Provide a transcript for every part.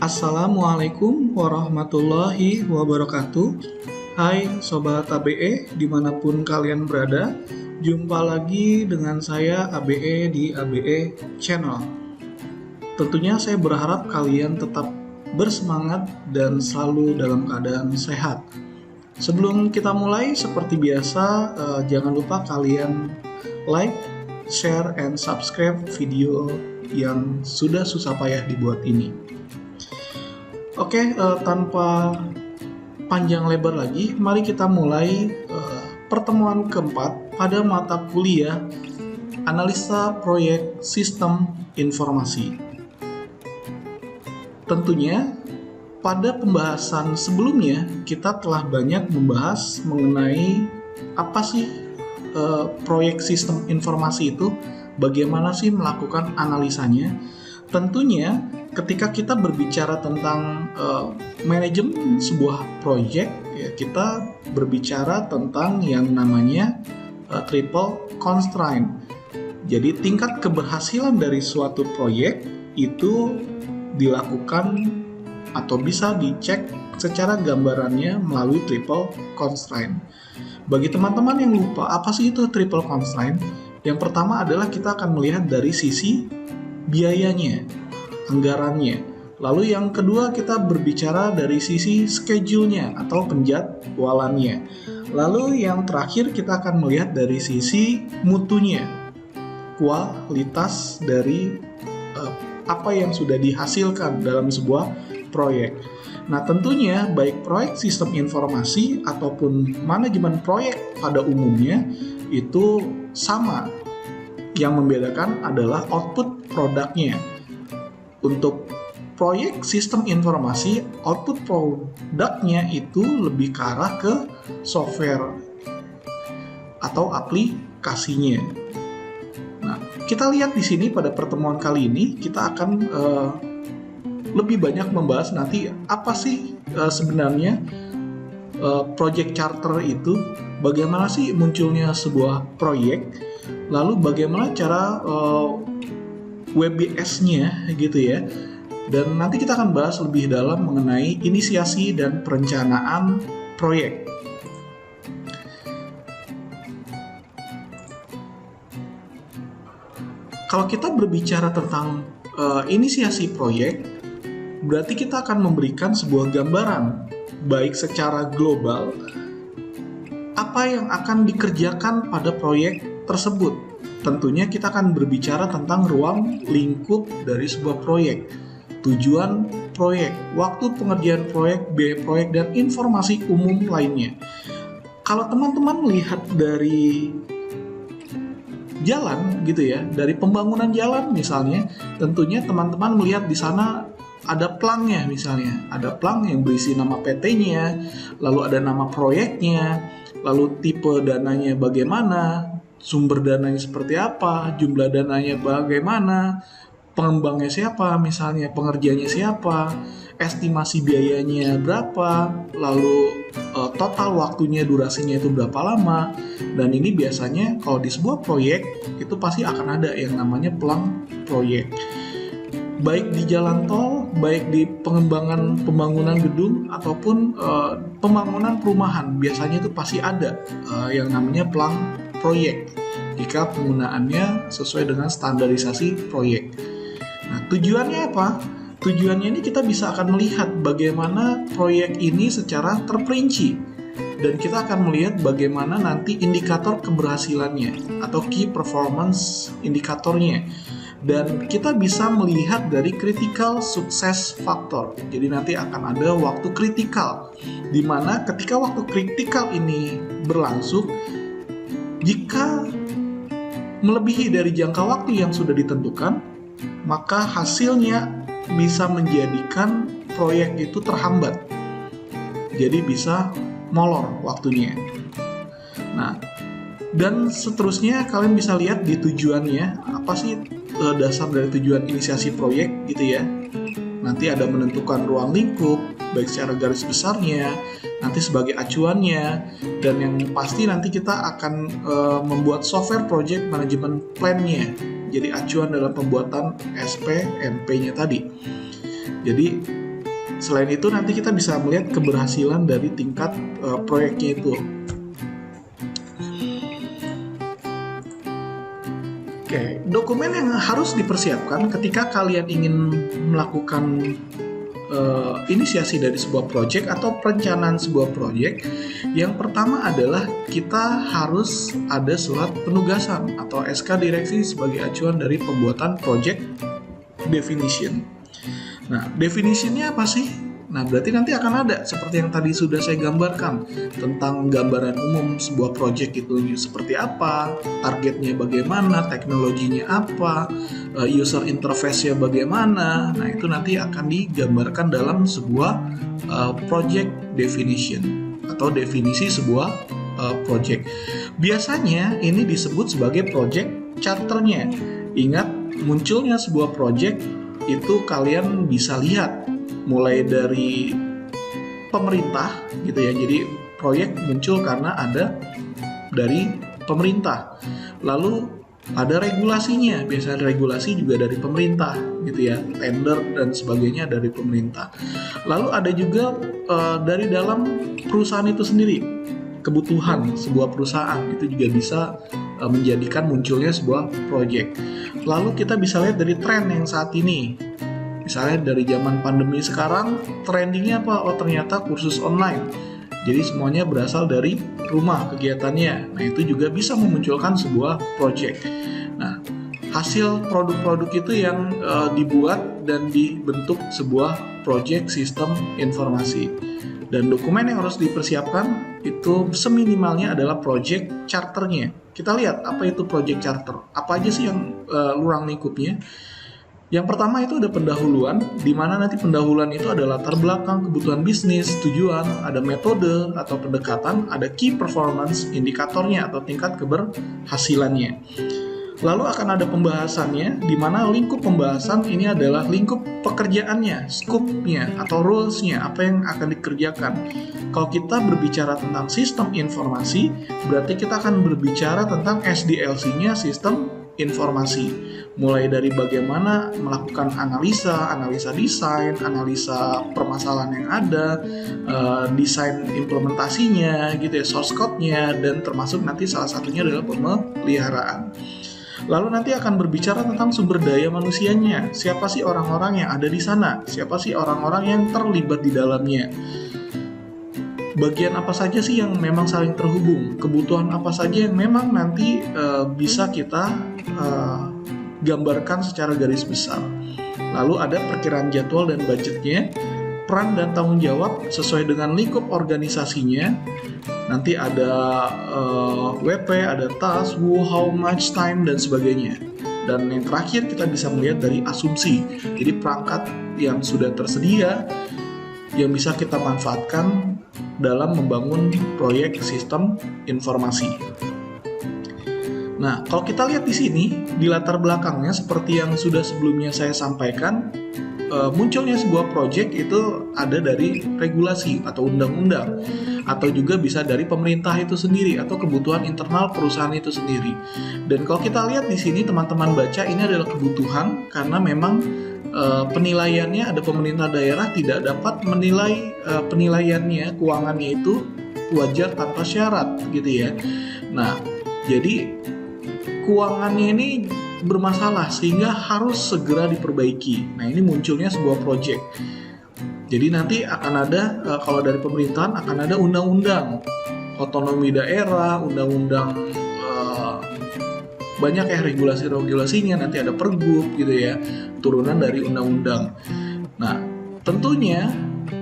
Assalamualaikum warahmatullahi wabarakatuh. Hai Sobat ABE dimanapun kalian berada. Jumpa lagi dengan saya ABE di ABE Channel. Tentunya saya berharap kalian tetap bersemangat dan selalu dalam keadaan sehat. Sebelum kita mulai, seperti biasa, jangan lupa kalian like, share, and subscribe video yang sudah susah payah dibuat ini. Oke, tanpa panjang lebar lagi, mari kita mulai pertemuan keempat pada mata kuliah Analisa Proyek Sistem Informasi. Tentunya, pada pembahasan sebelumnya, kita telah banyak membahas mengenai apa sih proyek sistem informasi itu, bagaimana sih melakukan analisanya. Tentunya ketika kita berbicara tentang manajemen sebuah proyek, ya kita berbicara tentang yang namanya triple constraint. Jadi tingkat keberhasilan dari suatu proyek itu dilakukan atau bisa dicek secara gambarannya melalui triple constraint. Bagi teman-teman yang lupa apa sih itu triple constraint, yang pertama adalah kita akan melihat dari sisi biayanya, anggarannya. Lalu yang kedua kita berbicara dari sisi schedule-nya atau penjadwalannya. Lalu yang terakhir kita akan melihat dari sisi mutunya, kualitas dari apa yang sudah dihasilkan dalam sebuah proyek. Nah, tentunya baik proyek sistem informasi ataupun manajemen proyek pada umumnya itu sama. Yang membedakan adalah output produknya. Untuk proyek sistem informasi, output produknya itu lebih ke arah ke software atau aplikasinya. Nah, kita lihat di sini pada pertemuan kali ini kita akan lebih banyak membahas nanti apa sih sebenarnya project charter itu, bagaimana sih munculnya sebuah proyek, lalu bagaimana cara WBS-nya gitu ya. Dan nanti kita akan bahas lebih dalam mengenai inisiasi dan perencanaan proyek. Kalau kita berbicara tentang inisiasi proyek, berarti kita akan memberikan sebuah gambaran baik secara global apa yang akan dikerjakan pada proyek tersebut. Tentunya kita akan berbicara tentang ruang lingkup dari sebuah proyek, tujuan proyek, waktu pengerjaan proyek, biaya proyek, dan informasi umum lainnya. Kalau teman-teman melihat dari jalan gitu ya, dari pembangunan jalan misalnya, tentunya teman-teman melihat di sana ada plangnya misalnya, ada plang yang berisi nama PT-nya, lalu ada nama proyeknya, lalu tipe dananya bagaimana, sumber dananya seperti apa, jumlah dananya bagaimana, pengembangnya siapa misalnya, pengerjanya siapa, estimasi biayanya berapa, lalu total waktunya, durasinya itu berapa lama. Dan ini biasanya kalau di sebuah proyek itu pasti akan ada yang namanya plang proyek. Baik di jalan tol, baik di pembangunan gedung ataupun pembangunan perumahan, biasanya itu pasti ada yang namanya plang proyek jika penggunaannya sesuai dengan standarisasi proyek. Nah, tujuannya apa? Tujuannya ini kita bisa akan melihat bagaimana proyek ini secara terperinci, dan kita akan melihat bagaimana nanti indikator keberhasilannya atau key performance indikatornya. Dan kita bisa melihat dari critical success factor. Jadi nanti akan ada waktu kritikal, di mana ketika waktu kritikal ini berlangsung, jika melebihi dari jangka waktu yang sudah ditentukan, maka hasilnya bisa menjadikan proyek itu terhambat. Jadi bisa molor waktunya. Nah, dan seterusnya kalian bisa lihat di tujuannya, apa sih dasar dari tujuan inisiasi proyek gitu ya. Nanti ada menentukan ruang lingkup, baik secara garis besarnya, nanti sebagai acuannya, dan yang pasti nanti kita akan membuat software project management plan-nya. Jadi acuan dalam pembuatan SPMP-nya tadi. Jadi Selain itu nanti kita bisa melihat keberhasilan dari tingkat proyeknya itu. Oke, dokumen yang harus dipersiapkan ketika kalian ingin melakukan inisiasi dari sebuah proyek atau perencanaan sebuah proyek. Yang pertama adalah kita harus ada surat penugasan atau SK direksi sebagai acuan dari pembuatan project definition. Nah, definitionnya apa sih? Nah, berarti nanti akan ada seperti yang tadi sudah saya gambarkan tentang gambaran umum sebuah project itu seperti apa, targetnya bagaimana, teknologinya apa, user interface-nya bagaimana. Nah, itu nanti akan digambarkan dalam sebuah project definition atau definisi sebuah project. Biasanya ini disebut sebagai project charternya. Ingat, munculnya sebuah project itu kalian bisa lihat mulai dari pemerintah gitu ya. Jadi proyek muncul karena ada dari pemerintah. Lalu ada regulasinya, biasanya regulasi juga dari pemerintah gitu ya, tender dan sebagainya dari pemerintah. Lalu ada juga dari dalam perusahaan itu sendiri, kebutuhan sebuah perusahaan itu juga bisa menjadikan munculnya sebuah proyek. Lalu kita bisa lihat dari tren yang saat ini. Misalnya dari zaman pandemi sekarang, trendingnya apa? Oh, ternyata kursus online. Jadi semuanya berasal dari rumah kegiatannya. Nah, itu juga bisa memunculkan sebuah project. Nah, hasil produk-produk itu yang dibuat dan dibentuk sebuah project sistem informasi. Dan dokumen yang harus dipersiapkan itu seminimalnya adalah project charternya. Kita lihat apa itu project charter. Apa aja sih yang ruang lingkupnya? Yang pertama itu ada pendahuluan, di mana nanti pendahuluan itu ada latar belakang, kebutuhan bisnis, tujuan, ada metode atau pendekatan, ada key performance indikatornya atau tingkat keberhasilannya. Lalu akan ada pembahasannya, di mana lingkup pembahasan ini adalah lingkup pekerjaannya, scope-nya atau rules-nya, apa yang akan dikerjakan. Kalau kita berbicara tentang sistem informasi, berarti kita akan berbicara tentang SDLC-nya, sistem informasi. Mulai dari bagaimana melakukan analisa desain, analisa permasalahan yang ada, desain implementasinya, gitu ya, source code-nya, dan termasuk nanti salah satunya adalah pemeliharaan. Lalu nanti akan berbicara tentang sumber daya manusianya. Siapa sih orang-orang yang ada di sana? Siapa sih orang-orang yang terlibat di dalamnya? Bagian apa saja sih yang memang saling terhubung? Kebutuhan apa saja yang memang nanti bisa kita gambarkan secara garis besar. Lalu ada perkiraan jadwal dan budgetnya, peran dan tanggung jawab sesuai dengan lingkup organisasinya. Nanti ada WP, ada task, who, how much time, dan sebagainya. Dan yang terakhir kita bisa melihat dari asumsi. Jadi perangkat yang sudah tersedia yang bisa kita manfaatkan dalam membangun proyek sistem informasi. Nah, kalau kita lihat di sini, di latar belakangnya seperti yang sudah sebelumnya saya sampaikan, munculnya sebuah proyek itu ada dari regulasi atau undang-undang, atau juga bisa dari pemerintah itu sendiri atau kebutuhan internal perusahaan itu sendiri. Dan kalau kita lihat di sini, teman-teman baca, ini adalah kebutuhan karena memang penilaiannya ada pemerintah daerah tidak dapat menilai penilaiannya, keuangannya itu wajar tanpa syarat gitu ya. Nah, jadi keuangannya ini bermasalah sehingga harus segera diperbaiki. Nah, ini munculnya sebuah proyek. Jadi nanti akan ada, kalau dari pemerintahan akan ada undang-undang otonomi daerah, undang-undang banyak ya regulasi-regulasinya, nanti ada pergub gitu ya, turunan dari undang-undang. Nah, tentunya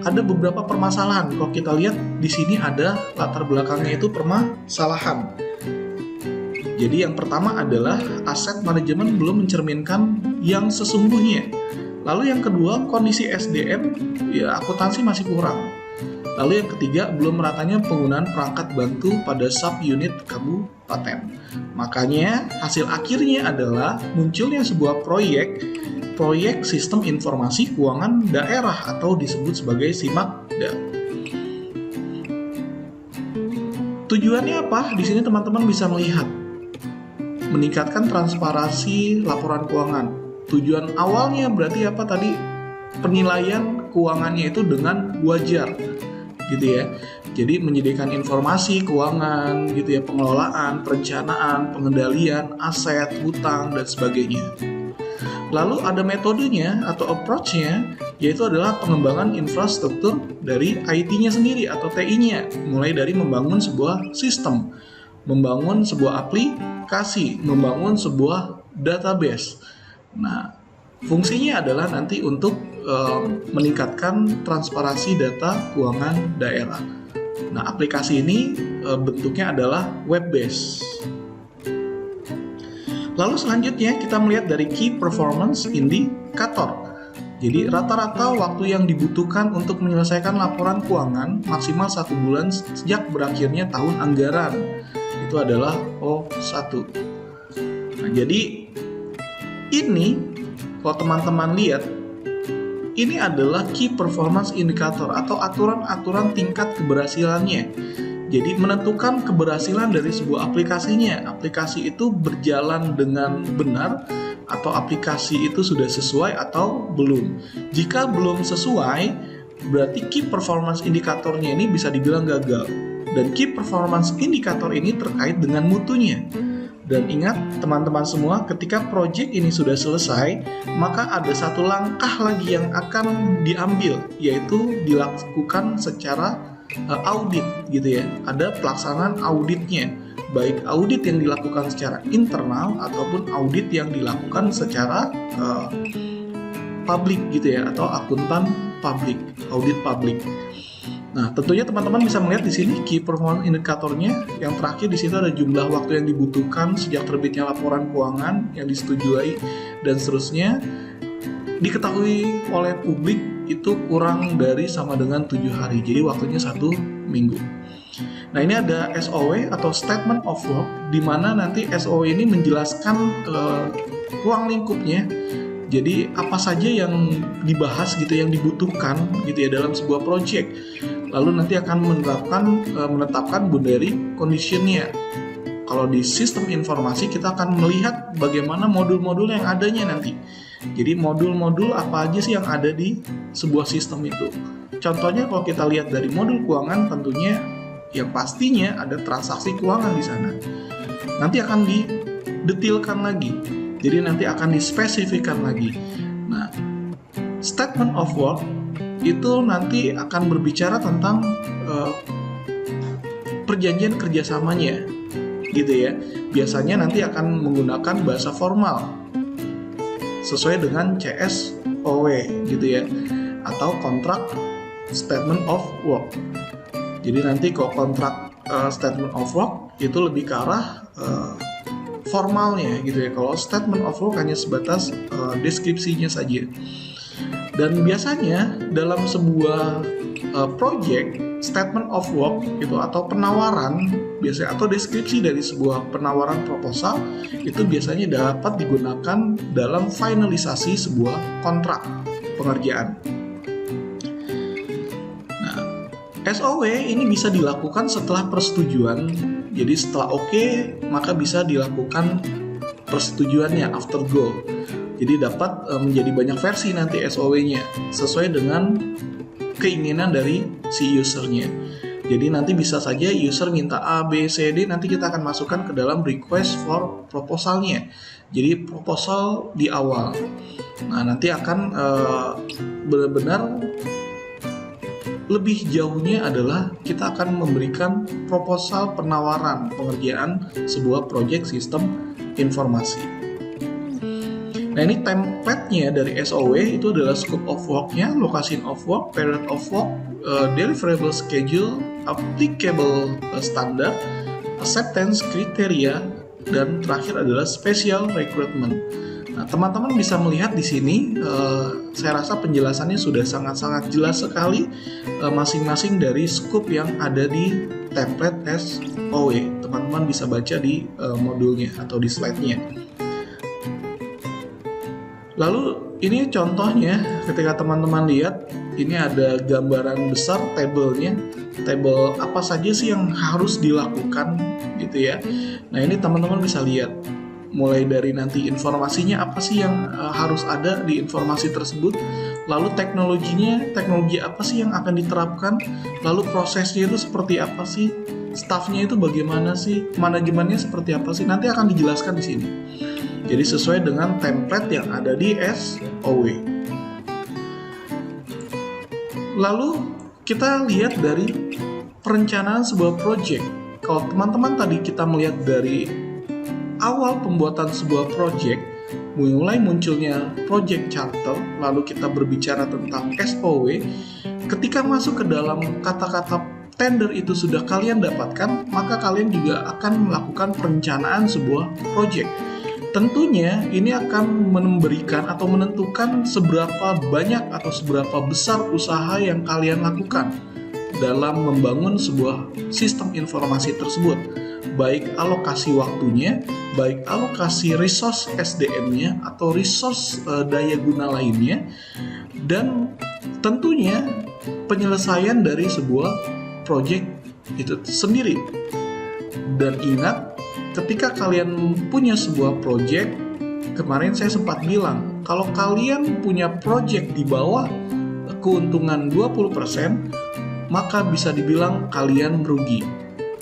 ada beberapa permasalahan. Kalau kita lihat di sini ada latar belakangnya itu permasalahan. Jadi yang pertama adalah aset manajemen belum mencerminkan yang sesungguhnya. Lalu yang kedua, kondisi SDM, ya akuntansi masih kurang. Lalu yang ketiga, belum meratanya penggunaan perangkat bantu pada sub-unit kabupaten. Makanya hasil akhirnya adalah munculnya sebuah proyek sistem informasi keuangan daerah atau disebut sebagai SIMAKDA. Tujuannya apa? Di sini teman-teman bisa melihat meningkatkan transparansi laporan keuangan. Tujuan awalnya berarti apa tadi? penilaian keuangannya itu dengan wajar gitu ya. Jadi menyediakan informasi keuangan gitu ya, pengelolaan, perencanaan, pengendalian, aset, hutang dan sebagainya. Lalu ada metodenya atau approach-nya, yaitu adalah pengembangan infrastruktur dari IT-nya sendiri atau TI-nya, mulai dari membangun sebuah sistem, membangun sebuah aplikasi, membangun sebuah database. Nah, fungsinya adalah nanti untuk meningkatkan transparansi data keuangan daerah. Nah, aplikasi ini bentuknya adalah web-based. Lalu selanjutnya kita melihat dari Key Performance Indicator. Jadi rata-rata waktu yang dibutuhkan untuk menyelesaikan laporan keuangan maksimal 1 bulan sejak berakhirnya tahun anggaran. Itu adalah O1. Nah, jadi ini kalau teman-teman lihat, ini adalah Key Performance Indicator atau aturan-aturan tingkat keberhasilannya. Jadi menentukan keberhasilan dari sebuah aplikasinya. Aplikasi itu berjalan dengan benar atau aplikasi itu sudah sesuai atau belum. Jika belum sesuai, berarti Key Performance Indikatornya ini bisa dibilang gagal. Dan Key Performance Indicator ini terkait dengan mutunya. Dan ingat teman-teman semua, ketika project ini sudah selesai, maka ada satu langkah lagi yang akan diambil, yaitu dilakukan secara audit gitu ya. Ada pelaksanaan auditnya, baik audit yang dilakukan secara internal ataupun audit yang dilakukan secara publik gitu ya, atau akuntan publik, audit publik. Nah, tentunya teman-teman bisa melihat di sini Key Performance Indikatornya. Yang terakhir di situ ada jumlah waktu yang dibutuhkan sejak terbitnya laporan keuangan yang disetujui dan seterusnya. Diketahui oleh publik itu kurang dari sama dengan 7 hari. Jadi waktunya 1 minggu. Nah, ini ada SOW atau Statement of Work, di mana nanti SOW ini menjelaskan ruang lingkupnya. Jadi apa saja yang dibahas gitu, yang dibutuhkan gitu ya dalam sebuah project. Lalu nanti akan menetapkan boundary condition-nya. Kalau di sistem informasi kita akan melihat bagaimana modul-modul yang adanya nanti. Jadi modul-modul apa aja sih yang ada di sebuah sistem itu. Contohnya kalau kita lihat dari modul keuangan, tentunya yang pastinya ada transaksi keuangan di sana. Nanti akan didetilkan lagi. Jadi nanti akan dispesifikan lagi. Nah, Statement of Work itu nanti akan berbicara tentang perjanjian kerjasamanya gitu ya. Biasanya nanti akan menggunakan bahasa formal sesuai dengan CSOW gitu ya, atau kontrak Statement of Work. Jadi nanti kalau kontrak Statement of Work itu lebih ke arah formalnya gitu ya. Kalau Statement of Work hanya sebatas deskripsinya saja. Dan biasanya dalam sebuah project, Statement of Work itu atau penawaran biasanya atau deskripsi dari sebuah penawaran proposal itu biasanya dapat digunakan dalam finalisasi sebuah kontrak pengerjaan. Nah, SOW ini bisa dilakukan setelah persetujuan. Jadi setelah oke, maka bisa dilakukan persetujuannya after go. Jadi dapat menjadi banyak versi nanti SOW-nya sesuai dengan keinginan dari si usernya. Jadi nanti bisa saja user minta A, B, C, D, nanti kita akan masukkan ke dalam request for proposalnya. Jadi proposal di awal. Nah, nanti akan benar-benar lebih jauhnya adalah kita akan memberikan proposal penawaran pengerjaan sebuah project sistem informasi. Nah, ini template-nya dari SOW itu adalah scope of work-nya, location of work, period of work, deliverable schedule, applicable standard, acceptance criteria, dan terakhir adalah special recruitment. Nah, teman-teman bisa melihat di sini, saya rasa penjelasannya sudah sangat-sangat jelas sekali masing-masing dari scope yang ada di template SOW. Teman-teman bisa baca di modulnya atau di slide-nya. Lalu ini contohnya ketika teman-teman lihat, ini ada gambaran besar tabelnya, tabel apa saja sih yang harus dilakukan gitu ya. Nah, ini teman-teman bisa lihat mulai dari nanti informasinya apa sih yang harus ada di informasi tersebut, lalu teknologi apa sih yang akan diterapkan, lalu prosesnya itu seperti apa sih, staffnya itu bagaimana sih, manajemennya seperti apa sih, nanti akan dijelaskan di sini. Jadi sesuai dengan template yang ada di SOW. Lalu kita lihat dari perencanaan sebuah project. Kalau teman-teman tadi kita melihat dari awal pembuatan sebuah project, mulai munculnya project charter, lalu kita berbicara tentang SOW, ketika masuk ke dalam kata-kata tender itu sudah kalian dapatkan, maka kalian juga akan melakukan perencanaan sebuah project. Tentunya ini akan memberikan atau menentukan seberapa banyak atau seberapa besar usaha yang kalian lakukan dalam membangun sebuah sistem informasi tersebut, baik alokasi waktunya, baik alokasi resource SDM-nya atau resource daya guna lainnya, dan tentunya penyelesaian dari sebuah project itu sendiri. Dan ingat, ketika kalian punya sebuah project, kemarin saya sempat bilang, kalau kalian punya project di bawah keuntungan 20%, maka bisa dibilang kalian merugi.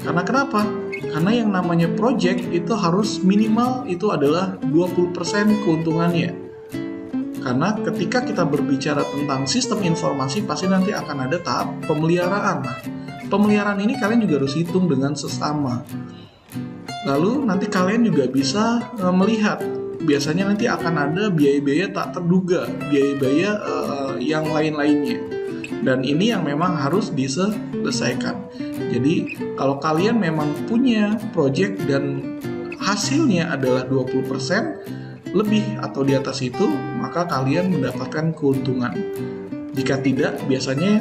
Karena kenapa? Karena yang namanya project itu harus minimal itu adalah 20% keuntungannya. Karena ketika kita berbicara tentang sistem informasi, pasti nanti akan ada tahap pemeliharaan. Nah, pemeliharaan ini kalian juga harus hitung dengan sesama. Lalu nanti kalian juga bisa melihat, biasanya nanti akan ada biaya-biaya tak terduga, biaya-biaya yang lain-lainnya. Dan ini yang memang harus diselesaikan. Jadi kalau kalian memang punya project dan hasilnya adalah 20% lebih atau di atas itu, maka kalian mendapatkan keuntungan. Jika tidak, biasanya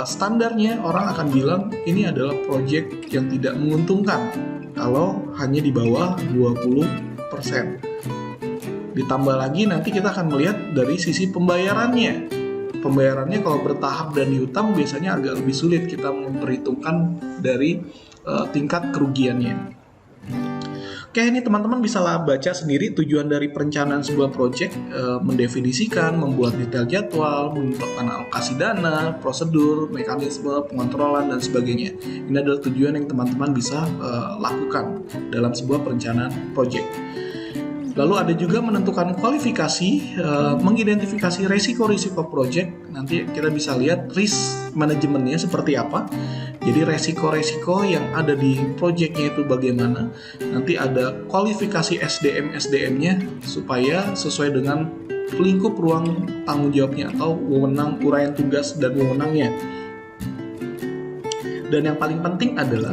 standarnya orang akan bilang ini adalah project yang tidak menguntungkan kalau hanya di bawah 20%. Ditambah lagi nanti kita akan melihat dari sisi pembayarannya. Pembayarannya kalau bertahap dan dihutang biasanya agak lebih sulit kita memperhitungkan dari tingkat kerugiannya. Oke, ini teman-teman bisa baca sendiri tujuan dari perencanaan sebuah project, mendefinisikan, membuat detail jadwal, menentukan alokasi dana, prosedur, mekanisme, pengontrolan, dan sebagainya. Ini adalah tujuan yang teman-teman bisa lakukan dalam sebuah perencanaan project. Lalu ada juga menentukan kualifikasi, mengidentifikasi resiko-risiko project. Nanti kita bisa lihat risk manajemennya seperti apa. Jadi resiko-resiko yang ada di projectnya itu bagaimana. Nanti ada kualifikasi SDM-nya supaya sesuai dengan lingkup ruang tanggung jawabnya atau wewenang, uraian tugas dan wewenangnya. Dan yang paling penting adalah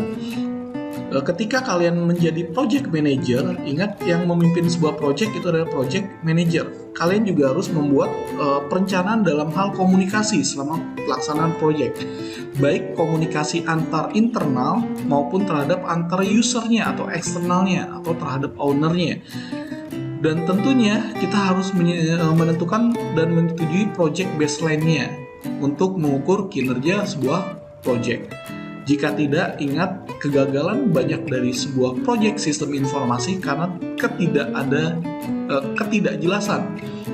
ketika kalian menjadi project manager, ingat yang memimpin sebuah project itu adalah project manager. Kalian juga harus membuat perencanaan dalam hal komunikasi selama pelaksanaan project. Baik komunikasi antar internal maupun terhadap antar usernya atau eksternalnya atau terhadap ownernya. Dan tentunya kita harus menentukan dan menyetujui project baseline-nya untuk mengukur kinerja sebuah project. Jika tidak, ingat kegagalan banyak dari sebuah proyek sistem informasi karena ketidakjelasan.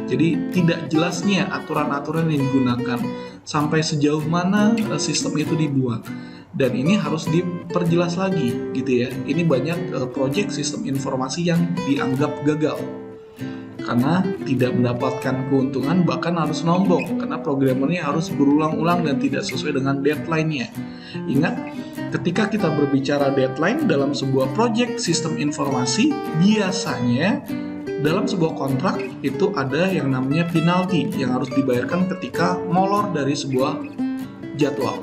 Jadi tidak jelasnya aturan-aturan yang digunakan sampai sejauh mana sistem itu dibuat. Dan ini harus diperjelas lagi gitu ya. Ini banyak proyek sistem informasi yang dianggap gagal karena tidak mendapatkan keuntungan, bahkan harus nombok karena programmernya harus berulang-ulang dan tidak sesuai dengan deadline-nya. Ingat, ketika kita berbicara deadline dalam sebuah project sistem informasi, biasanya dalam sebuah kontrak itu ada yang namanya penalti yang harus dibayarkan ketika molor dari sebuah jadwal.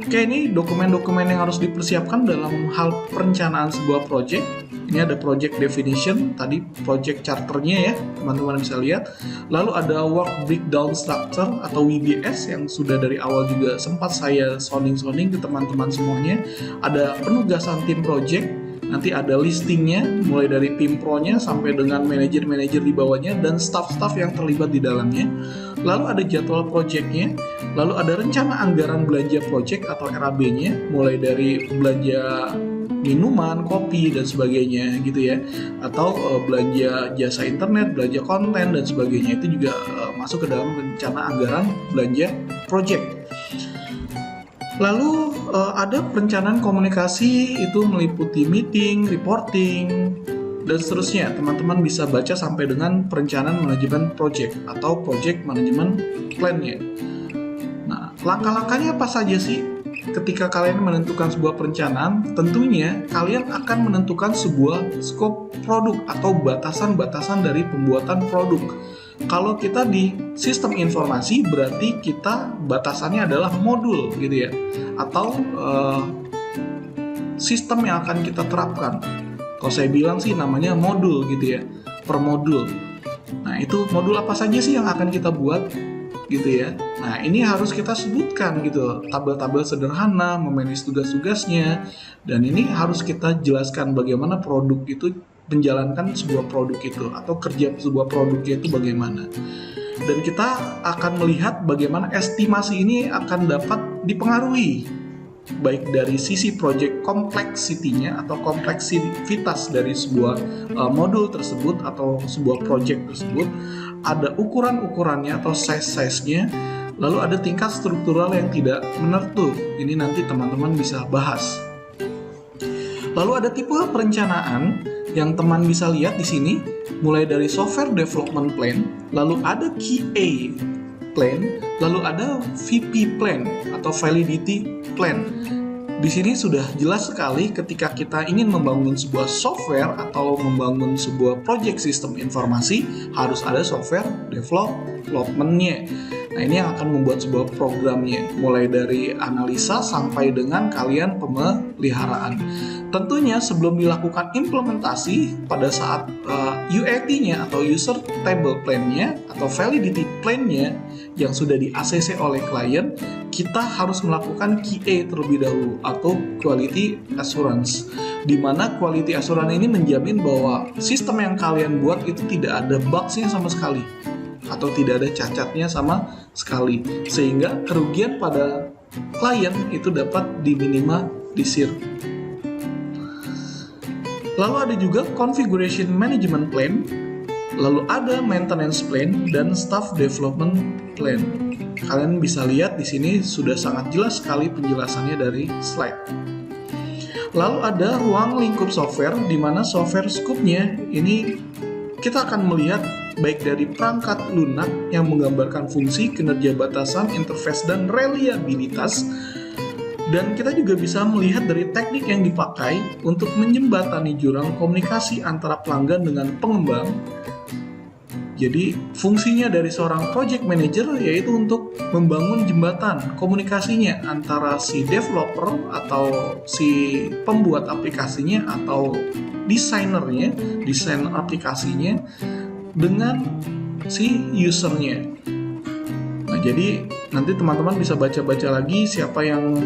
Oke, ini dokumen-dokumen yang harus dipersiapkan dalam hal perencanaan sebuah project. Ini ada project definition, tadi project charternya ya, teman-teman bisa lihat. Lalu ada work breakdown structure atau WBS yang sudah dari awal juga sempat saya sounding ke teman-teman semuanya. Ada penugasan tim project, nanti ada listingnya, mulai dari PIMPRO-nya sampai dengan manajer-manajer di bawahnya dan staff-staff yang terlibat di dalamnya. Lalu ada jadwal project-nya, lalu ada rencana anggaran belanja project atau RAB-nya, mulai dari belanja minuman, kopi dan sebagainya gitu ya, atau belanja jasa internet, belanja konten dan sebagainya, itu juga masuk ke dalam rencana anggaran belanja project. Lalu ada perencanaan komunikasi, itu meliputi meeting, reporting, dan seterusnya. Teman-teman bisa baca sampai dengan perencanaan manajemen project atau project management plan-nya. Nah, langkah-langkahnya apa saja sih? Ketika kalian menentukan sebuah perencanaan, tentunya kalian akan menentukan sebuah scope produk atau batasan-batasan dari pembuatan produk. Kalau kita di sistem informasi, berarti kita batasannya adalah modul gitu ya, atau sistem yang akan kita terapkan. Kalau saya bilang sih namanya modul gitu ya, per modul. Nah, itu modul apa saja sih yang akan kita buat gitu ya. Nah, ini harus kita sebutkan gitu, tabel-tabel sederhana, memanage tugas-tugasnya, dan ini harus kita jelaskan bagaimana produk itu menjalankan sebuah produk itu, atau kerja sebuah produk itu bagaimana. Dan kita akan melihat bagaimana estimasi ini akan dapat dipengaruhi baik dari sisi project complexity-nya atau kompleksivitas dari sebuah modul tersebut atau sebuah project tersebut, ada ukuran-ukurannya atau size-nya, lalu ada tingkat struktural yang tidak menentu. Ini nanti teman-teman bisa bahas. Lalu ada tipe perencanaan yang teman bisa lihat di sini, mulai dari software development plan, lalu ada QA plan, lalu ada VP plan atau validity plan. Di sini sudah jelas sekali ketika kita ingin membangun sebuah software atau membangun sebuah project sistem informasi, harus ada software development-nya. Nah, ini yang akan membuat sebuah programnya, mulai dari analisa sampai dengan kalian pemeliharaan. Tentunya sebelum dilakukan implementasi, pada saat UAT-nya atau User Table Plan-nya atau Validity Plan-nya yang sudah di-ACC oleh klien, kita harus melakukan QA terlebih dahulu atau Quality Assurance, di mana Quality Assurance ini menjamin bahwa sistem yang kalian buat itu tidak ada bugs-nya sama sekali atau tidak ada cacatnya sama sekali, sehingga kerugian pada klien itu dapat diminimalisir. Lalu ada juga Configuration Management Plan, lalu ada Maintenance Plan dan Staff Development Plan. Kalian bisa lihat di sini sudah sangat jelas sekali penjelasannya dari slide. Lalu ada ruang lingkup software, di mana software scope-nya ini kita akan melihat baik dari perangkat lunak yang menggambarkan fungsi, kinerja batasan, interface, dan reliabilitas. Dan kita juga bisa melihat dari teknik yang dipakai untuk menjembatani jurang komunikasi antara pelanggan dengan pengembang. Jadi fungsinya dari seorang project manager yaitu untuk membangun jembatan komunikasinya antara si developer atau si pembuat aplikasinya atau desainernya, desain aplikasinya dengan si usernya. Nah, jadi nanti teman-teman bisa baca-baca lagi siapa yang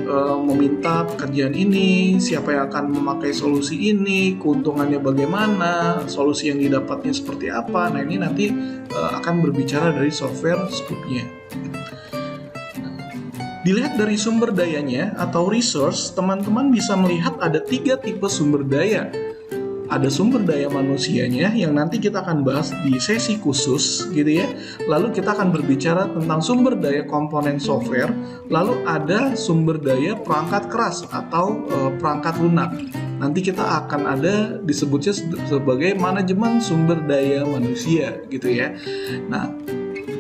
meminta pekerjaan ini, siapa yang akan memakai solusi ini, keuntungannya bagaimana, solusi yang didapatnya seperti apa. Nah, ini nanti akan berbicara dari software scope-nya. Dilihat dari sumber dayanya atau resource, teman-teman bisa melihat ada 3 tipe sumber daya. Ada sumber daya manusianya yang nanti kita akan bahas di sesi khusus gitu ya. Lalu kita akan berbicara tentang sumber daya komponen software. Lalu ada sumber daya perangkat keras atau perangkat lunak. Nanti kita akan ada disebutnya sebagai manajemen sumber daya manusia gitu ya. Nah,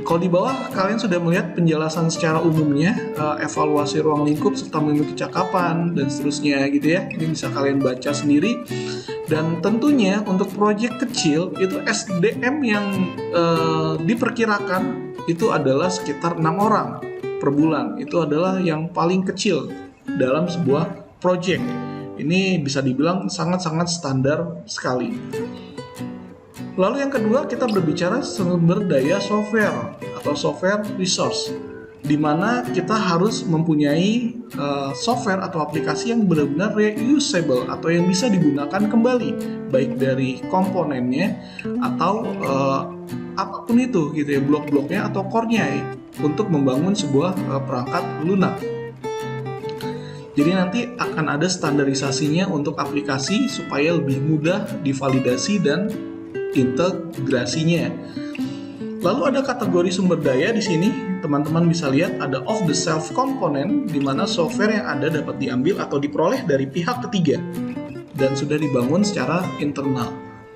kalau di bawah kalian sudah melihat penjelasan secara umumnya, evaluasi ruang lingkup serta mengikuti cakapan dan seterusnya gitu ya. Ini bisa kalian baca sendiri. Dan tentunya untuk proyek kecil itu SDM yang diperkirakan itu adalah sekitar 6 orang per bulan. Itu adalah yang paling kecil dalam sebuah proyek. Ini bisa dibilang sangat-sangat standar sekali. Lalu yang kedua kita berbicara sumber daya software atau software resource, di mana kita harus mempunyai software atau aplikasi yang benar-benar reusable atau yang bisa digunakan kembali, baik dari komponennya atau apapun itu gitu ya, blok-bloknya atau core-nya ya, untuk membangun sebuah perangkat lunak. Jadi nanti akan ada standarisasinya untuk aplikasi supaya lebih mudah divalidasi dan integrasinya. Lalu ada kategori sumber daya di sini, teman-teman bisa lihat ada off the shelf component, di mana software yang ada dapat diambil atau diperoleh dari pihak ketiga dan sudah dibangun secara internal.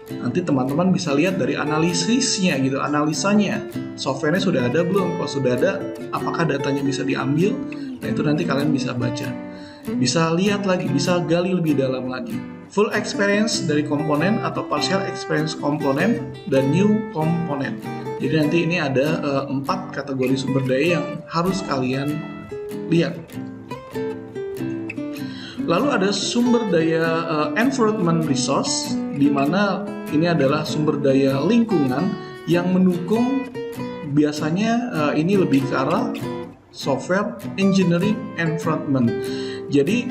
Nanti teman-teman bisa lihat dari analisisnya gitu, analisanya. Softwarenya sudah ada belum? Kalau sudah ada, apakah datanya bisa diambil? Nah, itu nanti kalian bisa baca. Bisa lihat lagi, bisa gali lebih dalam lagi. Full experience dari komponen atau partial experience komponen dan new komponen. Jadi nanti ini ada 4 kategori sumber daya yang harus kalian lihat. Lalu ada sumber daya environment resource, di mana ini adalah sumber daya lingkungan yang mendukung, biasanya ini lebih ke arah software engineering environment. Jadi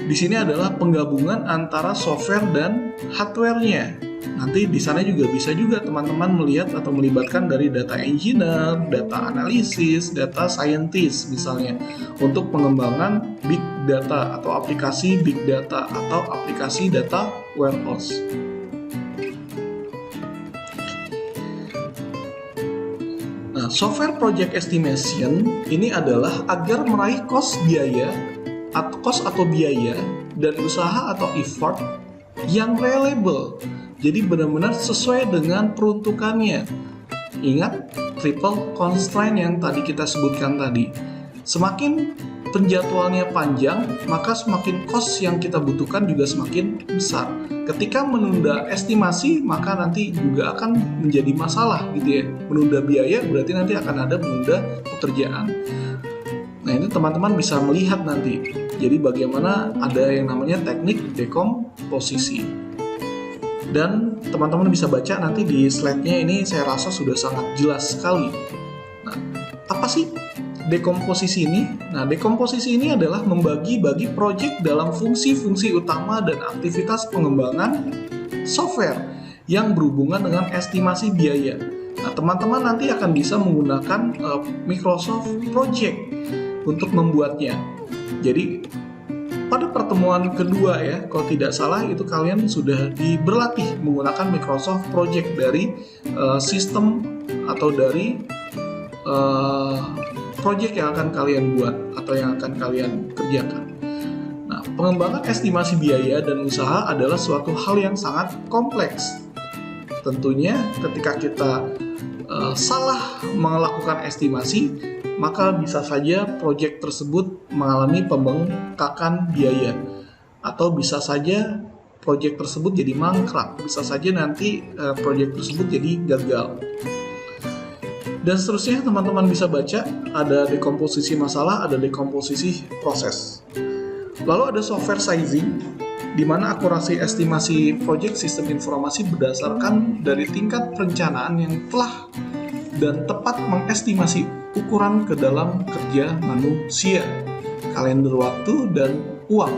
di sini adalah penggabungan antara software dan hardware-nya. Nanti di sana juga bisa juga teman-teman melihat atau melibatkan dari data engineer, data analisis, data scientist misalnya untuk pengembangan big data atau aplikasi big data atau aplikasi data warehouse. Nah, software project estimation ini adalah agar meraih cost atau biaya dan usaha atau effort yang reliable. Jadi benar-benar sesuai dengan peruntukannya. Ingat triple constraint yang tadi kita sebutkan tadi. Semakin penjadwalannya panjang, maka semakin cost yang kita butuhkan juga semakin besar. Ketika menunda estimasi, maka nanti juga akan menjadi masalah gitu ya. Menunda biaya berarti nanti akan ada menunda pekerjaan. Nah, ini teman-teman bisa melihat nanti. Jadi bagaimana ada yang namanya teknik dekomposisi. Dan teman-teman bisa baca nanti di slide-nya, ini saya rasa sudah sangat jelas sekali. Nah, apa sih dekomposisi ini? Nah, dekomposisi ini adalah membagi-bagi proyek dalam fungsi-fungsi utama dan aktivitas pengembangan software yang berhubungan dengan estimasi biaya. Nah, teman-teman nanti akan bisa menggunakan Microsoft Project untuk membuatnya. Jadi pada pertemuan kedua ya, kalau tidak salah itu kalian sudah berlatih menggunakan Microsoft Project dari sistem atau dari project yang akan kalian buat atau yang akan kalian kerjakan. Nah, pengembangan estimasi biaya dan usaha adalah suatu hal yang sangat kompleks. Tentunya ketika kita salah melakukan estimasi, maka bisa saja proyek tersebut mengalami pembengkakan biaya, atau bisa saja proyek tersebut jadi mangkrak, bisa saja nanti proyek tersebut jadi gagal. Dan seterusnya teman-teman bisa baca, ada dekomposisi masalah, ada dekomposisi proses. Lalu ada software sizing, di mana akurasi estimasi proyek sistem informasi berdasarkan dari tingkat perencanaan yang telah dan tepat mengestimasi ukuran ke dalam kerja manusia, kalender waktu, dan uang.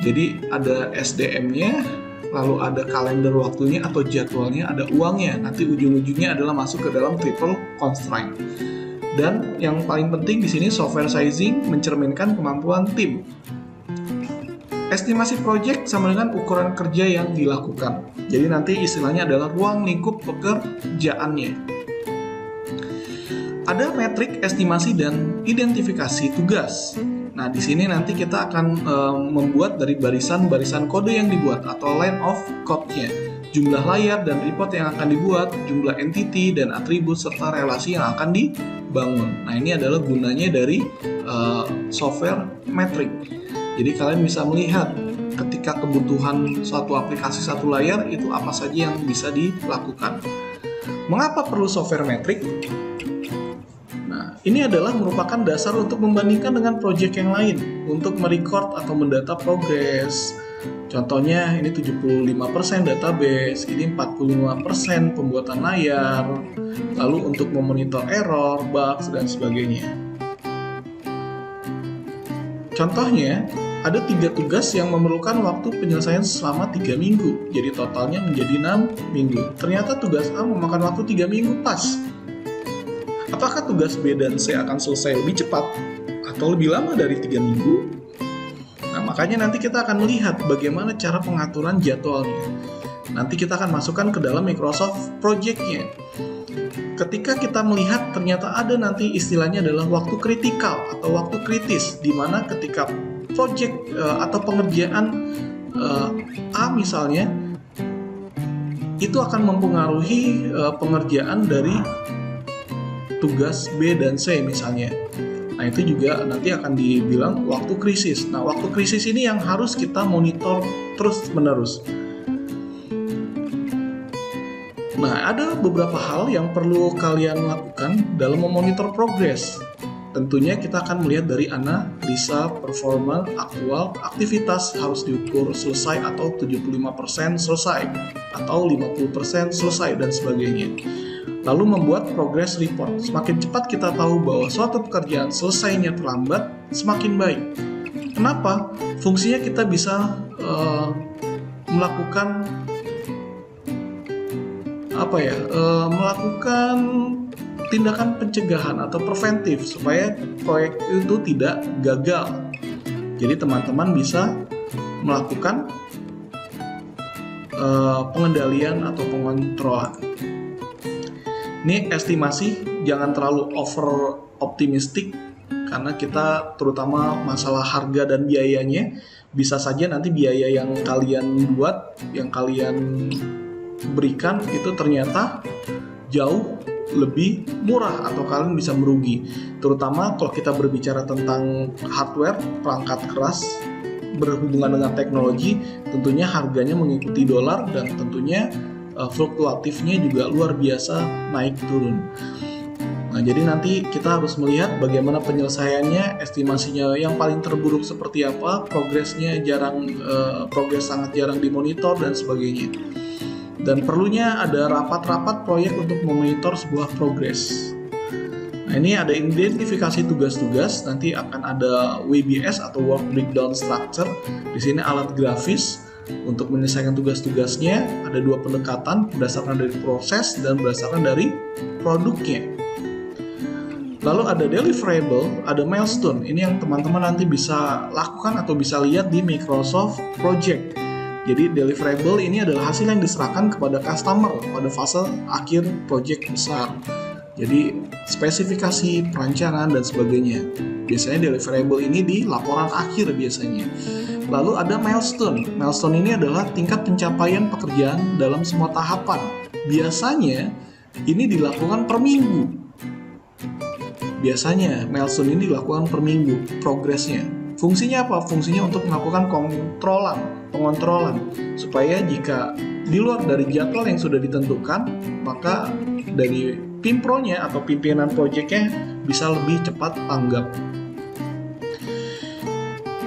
Jadi ada SDM-nya, lalu ada kalender waktunya atau jadwalnya, ada uangnya. Nanti ujung-ujungnya adalah masuk ke dalam triple constraint. Dan yang paling penting di sini software sizing mencerminkan kemampuan tim. Estimasi project sama dengan ukuran kerja yang dilakukan. Jadi nanti istilahnya adalah ruang lingkup pekerjaannya. Ada metrik estimasi dan identifikasi tugas. Nah, di sini nanti kita akan membuat dari barisan-barisan kode yang dibuat atau line of code-nya. Jumlah layar dan report yang akan dibuat, jumlah entity dan atribut serta relasi yang akan dibangun. Nah, ini adalah gunanya dari software metrik. Jadi kalian bisa melihat ketika kebutuhan suatu aplikasi satu layar itu apa saja yang bisa dilakukan. Mengapa perlu software metrik? Nah, ini adalah merupakan dasar untuk membandingkan dengan proyek yang lain untuk merecord atau mendata progres. Contohnya ini 75% database, ini 45% pembuatan layar, lalu untuk memonitor error, bugs, dan sebagainya. Contohnya, ada 3 tugas yang memerlukan waktu penyelesaian selama 3 minggu. Jadi totalnya menjadi 6 minggu. Ternyata tugas A memakan waktu 3 minggu pas. Apakah tugas B dan C akan selesai lebih cepat? Atau atau lebih lama dari 3 minggu. Nah, makanya nanti kita akan melihat bagaimana cara pengaturan jadwalnya. Nanti kita akan masukkan ke dalam Microsoft Project-nya. Ketika kita melihat ternyata ada nanti istilahnya adalah waktu kritikal atau waktu kritis, di mana ketika project atau pengerjaan A misalnya, itu akan mempengaruhi pengerjaan dari tugas B dan C misalnya. Nah, itu juga nanti akan dibilang waktu krisis. Nah, waktu krisis ini yang harus kita monitor terus-menerus. Nah, ada beberapa hal yang perlu kalian lakukan dalam memonitor progres. Tentunya kita akan melihat dari analisa performa aktual, aktivitas harus diukur selesai atau 75% selesai, atau 50% selesai, dan sebagainya. Lalu membuat progress report. Semakin cepat kita tahu bahwa suatu pekerjaan selesainya terlambat, semakin baik. Kenapa? Fungsinya kita bisa melakukan melakukan tindakan pencegahan atau preventif supaya proyek itu tidak gagal. Jadi teman-teman bisa melakukan pengendalian atau pengontrolan. Ini estimasi, jangan terlalu over optimistic karena kita terutama masalah harga dan biayanya, bisa saja nanti biaya yang kalian buat, yang kalian berikan itu ternyata jauh lebih murah atau kalian bisa merugi. Terutama kalau kita berbicara tentang hardware, perangkat keras berhubungan dengan teknologi, tentunya harganya mengikuti dolar dan tentunya fluktuatifnya juga luar biasa naik turun. Nah, jadi nanti kita harus melihat bagaimana penyelesaiannya, estimasinya yang paling terburuk seperti apa, progresnya progres sangat jarang dimonitor dan sebagainya. Dan perlunya ada rapat-rapat proyek untuk memonitor sebuah progres. Nah, ini ada identifikasi tugas-tugas, nanti akan ada WBS atau Work Breakdown Structure. Di sini alat grafis untuk menyelesaikan tugas-tugasnya, ada 2 pendekatan berdasarkan dari proses dan berdasarkan dari produknya. Lalu ada deliverable, ada milestone. Ini yang teman-teman nanti bisa lakukan atau bisa lihat di Microsoft Project. Jadi deliverable ini adalah hasil yang diserahkan kepada customer pada fase akhir project besar. Jadi spesifikasi, perancangan, dan sebagainya. Biasanya deliverable ini di laporan akhir biasanya. Lalu ada milestone. Milestone ini adalah tingkat pencapaian pekerjaan dalam semua tahapan. Biasanya ini dilakukan per minggu. Biasanya milestone ini dilakukan per minggu progresnya. Fungsinya apa? Fungsinya untuk melakukan pengontrolan supaya jika di luar dari jadwal yang sudah ditentukan, maka dari Pimpronya atau pimpinan proyeknya bisa lebih cepat tanggap.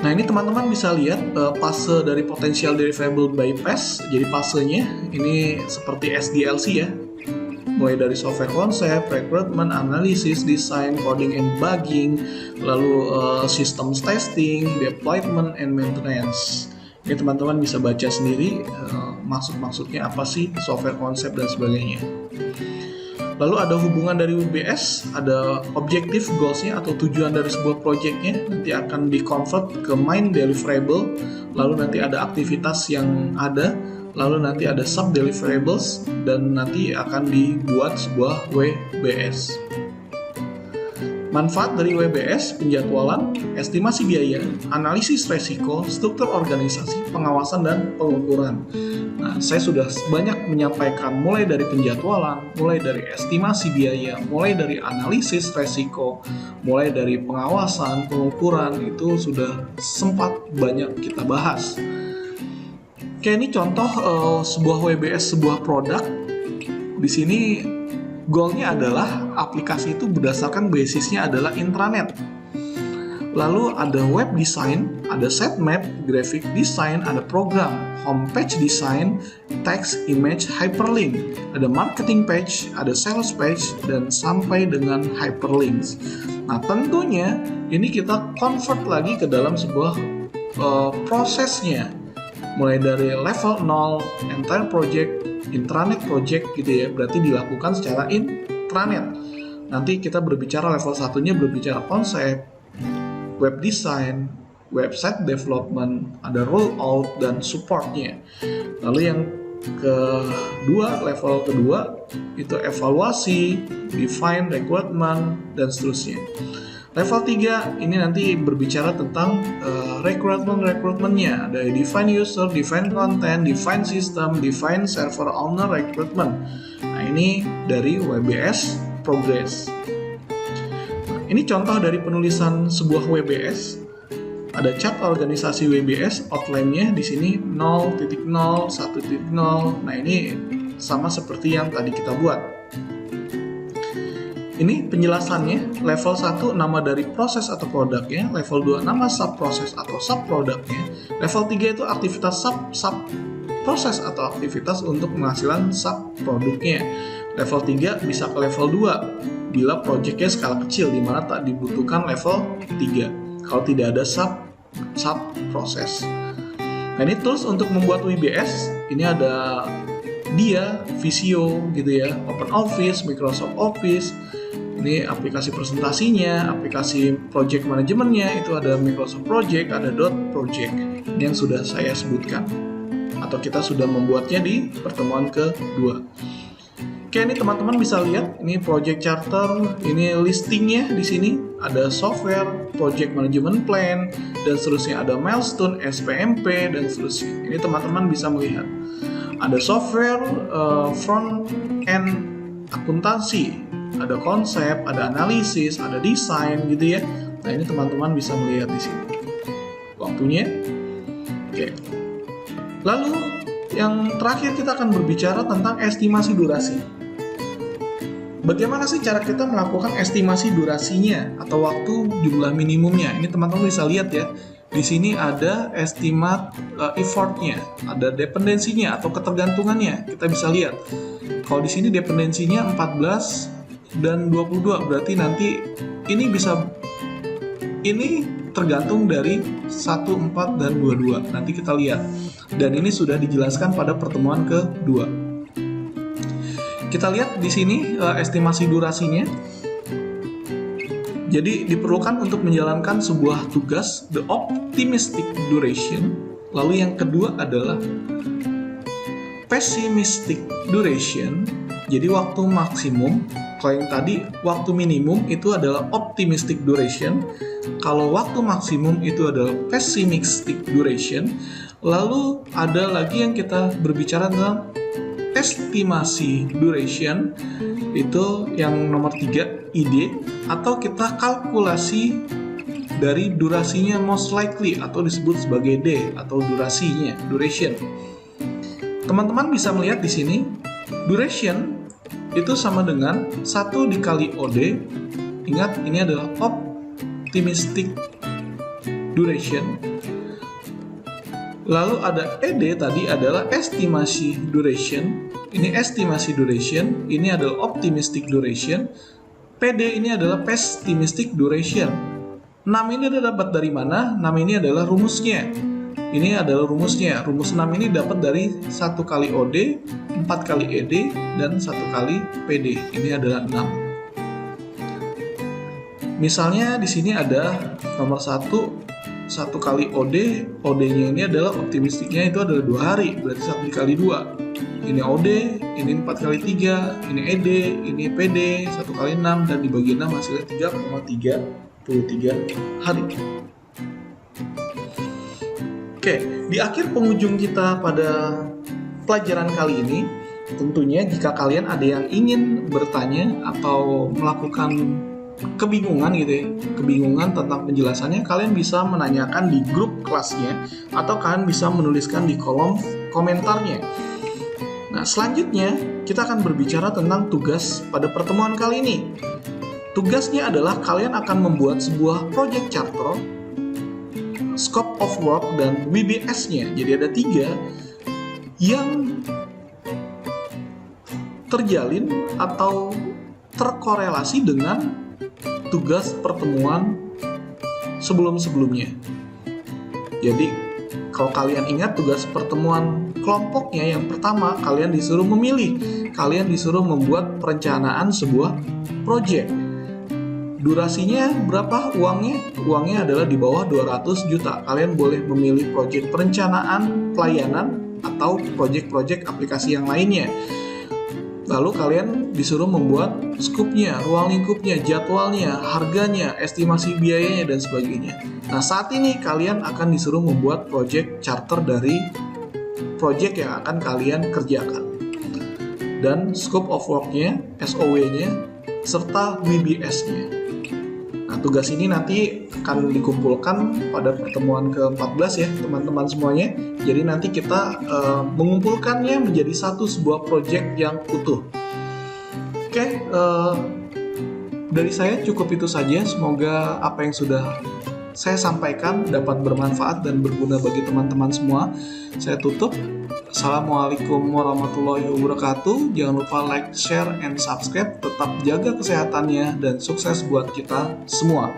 Nah, ini teman-teman bisa lihat fase dari potential deliverable bypass. Jadi fasenya ini seperti SDLC ya. Mulai dari software concept, recruitment, analysis, design, coding and bugging, lalu systems testing, deployment and maintenance. Ini teman-teman bisa baca sendiri maksudnya apa sih software concept dan sebagainya. Lalu ada hubungan dari WBS, ada objective goals-nya atau tujuan dari sebuah project-nya, nanti akan di-convert ke main deliverable, lalu nanti ada aktivitas yang ada, lalu nanti ada sub-deliverables, dan nanti akan dibuat sebuah WBS. Manfaat dari WBS, penjadwalan, estimasi biaya, analisis resiko, struktur organisasi, pengawasan, dan pengukuran. Nah, saya sudah banyak menyampaikan mulai dari penjadwalan, mulai dari estimasi biaya, mulai dari analisis resiko, mulai dari pengawasan, pengukuran, itu sudah sempat banyak kita bahas. Oke, ini contoh sebuah WBS, sebuah produk. Di sini goalnya adalah aplikasi itu berdasarkan basisnya adalah intranet. Lalu ada web design, ada sitemap, graphic design, ada program, homepage design, text, image, hyperlink, ada marketing page, ada sales page, dan sampai dengan hyperlinks. Nah, tentunya ini kita convert lagi ke dalam sebuah prosesnya. Mulai dari level 0, entire project, intranet project gitu ya, berarti dilakukan secara intranet. Nanti kita berbicara level 1-nya berbicara konsep, web design, website development, ada rollout dan supportnya. Lalu yang level kedua itu evaluasi, define requirement dan seterusnya. Level 3 ini nanti berbicara tentang requirement-nya. Ada define user, define content, define system, define server owner requirement. Nah, ini dari WBS Progress. Nah, ini contoh dari penulisan sebuah WBS. Ada chart organisasi WBS, outline-nya di sini 0.0, 1.0. Nah, ini sama seperti yang tadi kita buat. Ini penjelasannya, level 1 nama dari proses atau produknya, level 2 nama subproses atau subproduknya, level 3 itu aktivitas sub-proses atau aktivitas untuk penghasilan subproduknya. Level 3 bisa ke level 2 bila proyeknya skala kecil di mana tak dibutuhkan level 3 kalau tidak ada sub-proses. Nah, ini tools untuk membuat WBS, ini ada dia, Visio gitu ya, OpenOffice, Microsoft Office. Ini aplikasi presentasinya, aplikasi project manajemennya, itu ada Microsoft Project, ada .project yang sudah saya sebutkan atau kita sudah membuatnya di pertemuan kedua. Oke, ini teman-teman bisa lihat, ini project charter, ini listingnya di sini, ada software, project management plan, dan seterusnya, ada milestone, SPMP, dan seterusnya. Ini teman-teman bisa melihat. Ada software, front end akuntansi, ada konsep, ada analisis, ada desain gitu ya. Nah, ini teman-teman bisa melihat di sini. Waktunya. Oke. Lalu yang terakhir kita akan berbicara tentang estimasi durasi. Bagaimana sih cara kita melakukan estimasi durasinya atau waktu jumlah minimumnya? Ini teman-teman bisa lihat ya. Di sini ada estimate effortnya, ada dependensinya atau ketergantungannya. Kita bisa lihat. Kalau di sini dependensinya 14 dan 22, berarti nanti ini tergantung dari 1, 4, dan 22. Nanti kita lihat. Dan ini sudah dijelaskan pada pertemuan kedua. Kita lihat di sini estimasi durasinya. Jadi diperlukan untuk menjalankan sebuah tugas, the optimistic duration. Lalu yang kedua adalah pessimistic duration. Jadi waktu maksimum. Kalau yang tadi waktu minimum itu adalah optimistic duration. Kalau waktu maksimum itu adalah pessimistic duration. Lalu ada lagi yang kita berbicara tentang estimasi duration. Itu yang nomor 3, ide. Atau kita kalkulasi dari durasinya most likely atau disebut sebagai D atau durasinya, duration. Teman-teman bisa melihat di sini duration itu sama dengan 1 dikali OD. Ingat, ini adalah optimistic duration. Lalu ada ED tadi adalah estimasi duration. Ini estimasi duration, ini adalah optimistic duration. PD ini adalah pessimistic duration. 6 ini dapat dari mana? 6 ini adalah rumusnya. Ini adalah rumusnya. Rumus 6 ini dapat dari 1 kali OD, 4 kali ED, dan 1 kali PD. Ini adalah 6. Misalnya di sini ada nomor 1 kali OD. OD-nya ini adalah optimistiknya itu adalah 2 hari. Berarti 1 dikali 2. Ini OD, ini 4 kali 3, ini ED, ini PD, 1 kali 6, dan dibagi 6 hasilnya 3,33 hari. Oke, di akhir penghujung kita pada pelajaran kali ini, tentunya jika kalian ada yang ingin bertanya atau melakukan kebingungan gitu ya, kebingungan tentang penjelasannya, kalian bisa menanyakan di grup kelasnya atau kalian bisa menuliskan di kolom komentarnya. Nah, selanjutnya kita akan berbicara tentang tugas pada pertemuan kali ini. Tugasnya adalah kalian akan membuat sebuah project charter, scope of work, dan WBS-nya. Jadi ada 3 yang terjalin atau terkorelasi dengan tugas pertemuan sebelum-sebelumnya. Jadi kalau kalian ingat tugas pertemuan kelompoknya, yang pertama kalian disuruh memilih, kalian disuruh membuat perencanaan sebuah project. Durasinya berapa uangnya? Uangnya adalah di bawah 200 juta. Kalian boleh memilih proyek perencanaan, pelayanan, atau proyek-proyek aplikasi yang lainnya. Lalu kalian disuruh membuat skupnya, ruang lingkupnya, jadwalnya, harganya, estimasi biayanya, dan sebagainya. Nah, saat ini kalian akan disuruh membuat proyek charter dari proyek yang akan kalian kerjakan. Dan scope of work-nya, SOW-nya, serta WBS-nya. Nah, tugas ini nanti akan dikumpulkan pada pertemuan ke-14 ya, teman-teman semuanya. Jadi nanti kita mengumpulkannya menjadi sebuah proyek yang utuh. Oke, dari saya cukup itu saja. Semoga apa yang sudah saya sampaikan dapat bermanfaat dan berguna bagi teman-teman semua. Saya tutup. Assalamualaikum warahmatullahi wabarakatuh. Jangan lupa like, share, and subscribe. Tetap jaga kesehatannya dan sukses buat kita semua.